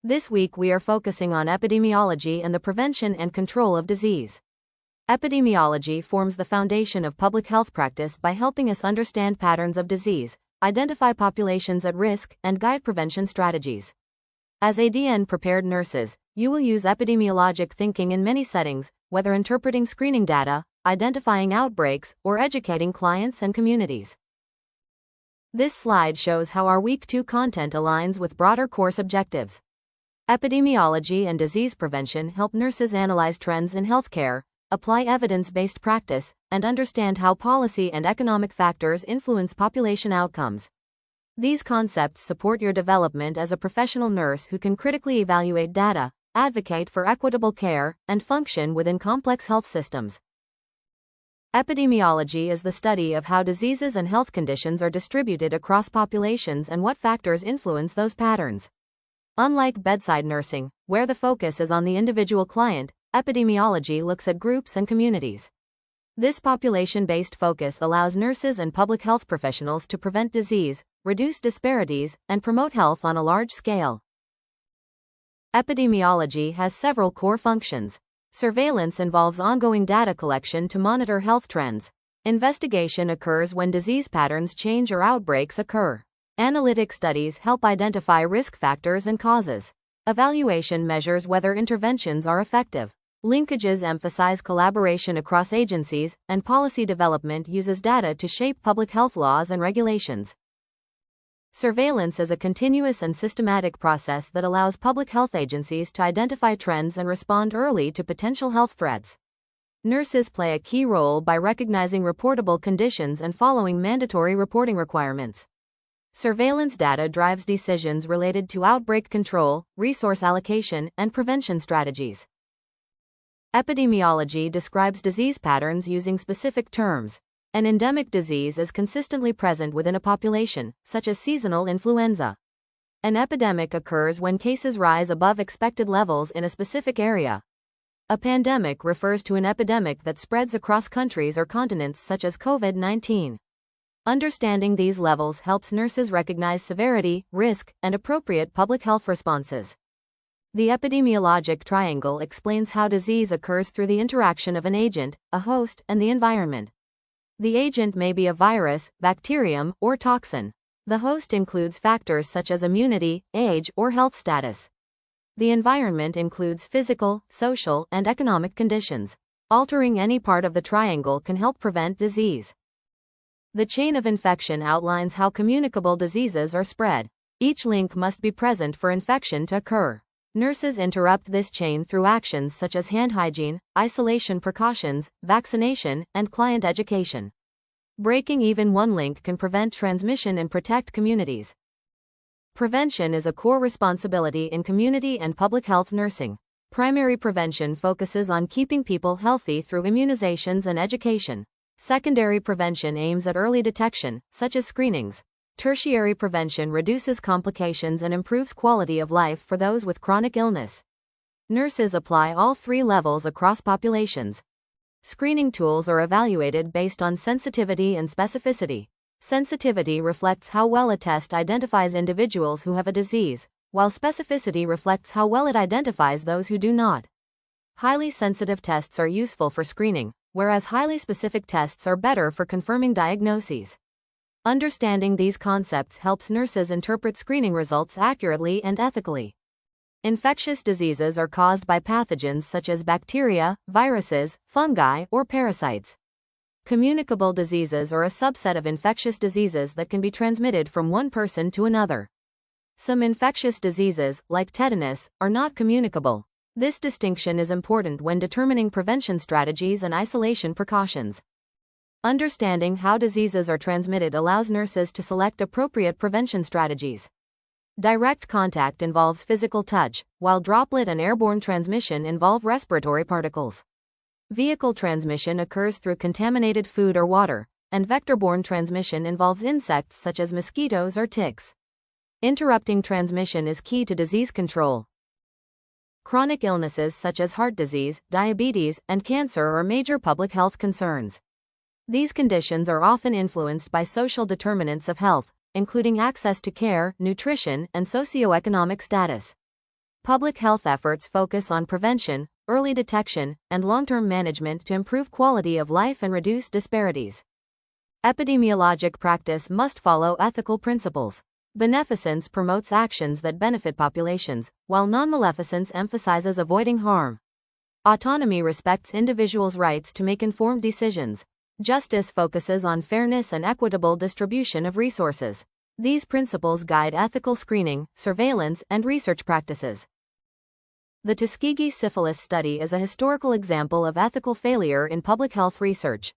This week we are focusing on epidemiology and the prevention and control of disease. Epidemiology forms the foundation of public health practice by helping us understand patterns of disease, identify populations at risk, and guide prevention strategies. As ADN-prepared nurses, you will use epidemiologic thinking in many settings, whether interpreting screening data, identifying outbreaks, or educating clients and communities. This slide shows how our Week 2 content aligns with broader course objectives. Epidemiology and disease prevention help nurses analyze trends in healthcare, apply evidence-based practice, and understand how policy and economic factors influence population outcomes. These concepts support your development as a professional nurse who can critically evaluate data, advocate for equitable care, and function within complex health systems. Epidemiology is the study of how diseases and health conditions are distributed across populations and what factors influence those patterns. Unlike bedside nursing, where the focus is on the individual client, epidemiology looks at groups and communities. This population-based focus allows nurses and public health professionals to prevent disease, reduce disparities, and promote health on a large scale. Epidemiology has several core functions. Surveillance involves ongoing data collection to monitor health trends. Investigation occurs when disease patterns change or outbreaks occur. Analytic studies help identify risk factors and causes. Evaluation measures whether interventions are effective. Linkages emphasize collaboration across agencies, and policy development uses data to shape public health laws and regulations. Surveillance is a continuous and systematic process that allows public health agencies to identify trends and respond early to potential health threats. Nurses play a key role by recognizing reportable conditions and following mandatory reporting requirements. Surveillance data drives decisions related to outbreak control, resource allocation, and prevention strategies. Epidemiology describes disease patterns using specific terms. An endemic disease is consistently present within a population, such as seasonal influenza. An epidemic occurs when cases rise above expected levels in a specific area. A pandemic refers to an epidemic that spreads across countries or continents, such as COVID-19. Understanding these levels helps nurses recognize severity, risk, and appropriate public health responses. The epidemiologic triangle explains how disease occurs through the interaction of an agent, a host, and the environment. The agent may be a virus, bacterium, or toxin. The host includes factors such as immunity, age, or health status. The environment includes physical, social, and economic conditions. Altering any part of the triangle can help prevent disease. The chain of infection outlines how communicable diseases are spread. Each link must be present for infection to occur. Nurses interrupt this chain through actions such as hand hygiene, isolation precautions, vaccination, and client education. Breaking even one link can prevent transmission and protect communities. Prevention is a core responsibility in community and public health nursing. Primary prevention focuses on keeping people healthy through immunizations and education. Secondary prevention aims at early detection, such as screenings. Tertiary prevention reduces complications and improves quality of life for those with chronic illness. Nurses apply all three levels across populations. Screening tools are evaluated based on sensitivity and specificity. Sensitivity reflects how well a test identifies individuals who have a disease, while specificity reflects how well it identifies those who do not. Highly sensitive tests are useful for screening, whereas highly specific tests are better for confirming diagnoses. Understanding these concepts helps nurses interpret screening results accurately and ethically. Infectious diseases are caused by pathogens such as bacteria, viruses, fungi, or parasites. Communicable diseases are a subset of infectious diseases that can be transmitted from one person to another. Some infectious diseases, like tetanus, are not communicable. This distinction is important when determining prevention strategies and isolation precautions. Understanding how diseases are transmitted allows nurses to select appropriate prevention strategies. Direct contact involves physical touch, while droplet and airborne transmission involve respiratory particles. Vehicle transmission occurs through contaminated food or water, and vector-borne transmission involves insects such as mosquitoes or ticks. Interrupting transmission is key to disease control. Chronic illnesses such as heart disease, diabetes, and cancer are major public health concerns. These conditions are often influenced by social determinants of health, including access to care, nutrition, and socioeconomic status. Public health efforts focus on prevention, early detection, and long-term management to improve quality of life and reduce disparities. Epidemiologic practice must follow ethical principles. Beneficence promotes actions that benefit populations, while non-maleficence emphasizes avoiding harm. Autonomy respects individuals' rights to make informed decisions. Justice focuses on fairness and equitable distribution of resources. These principles guide ethical screening, surveillance, and research practices. The Tuskegee syphilis study is a historical example of ethical failure in public health research.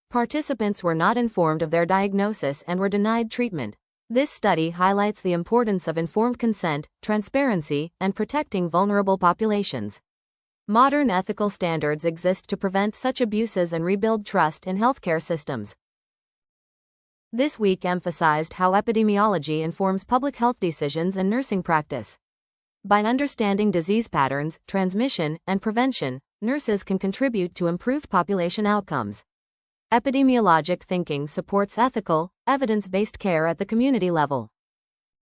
Participants were not informed of their diagnosis and were denied treatment. This study highlights the importance of informed consent, transparency, and protecting vulnerable populations. Modern ethical standards exist to prevent such abuses and rebuild trust in healthcare systems. This week emphasized how epidemiology informs public health decisions and nursing practice. By understanding disease patterns, transmission, and prevention, nurses can contribute to improved population outcomes. Epidemiologic thinking supports ethical, evidence-based care at the community level.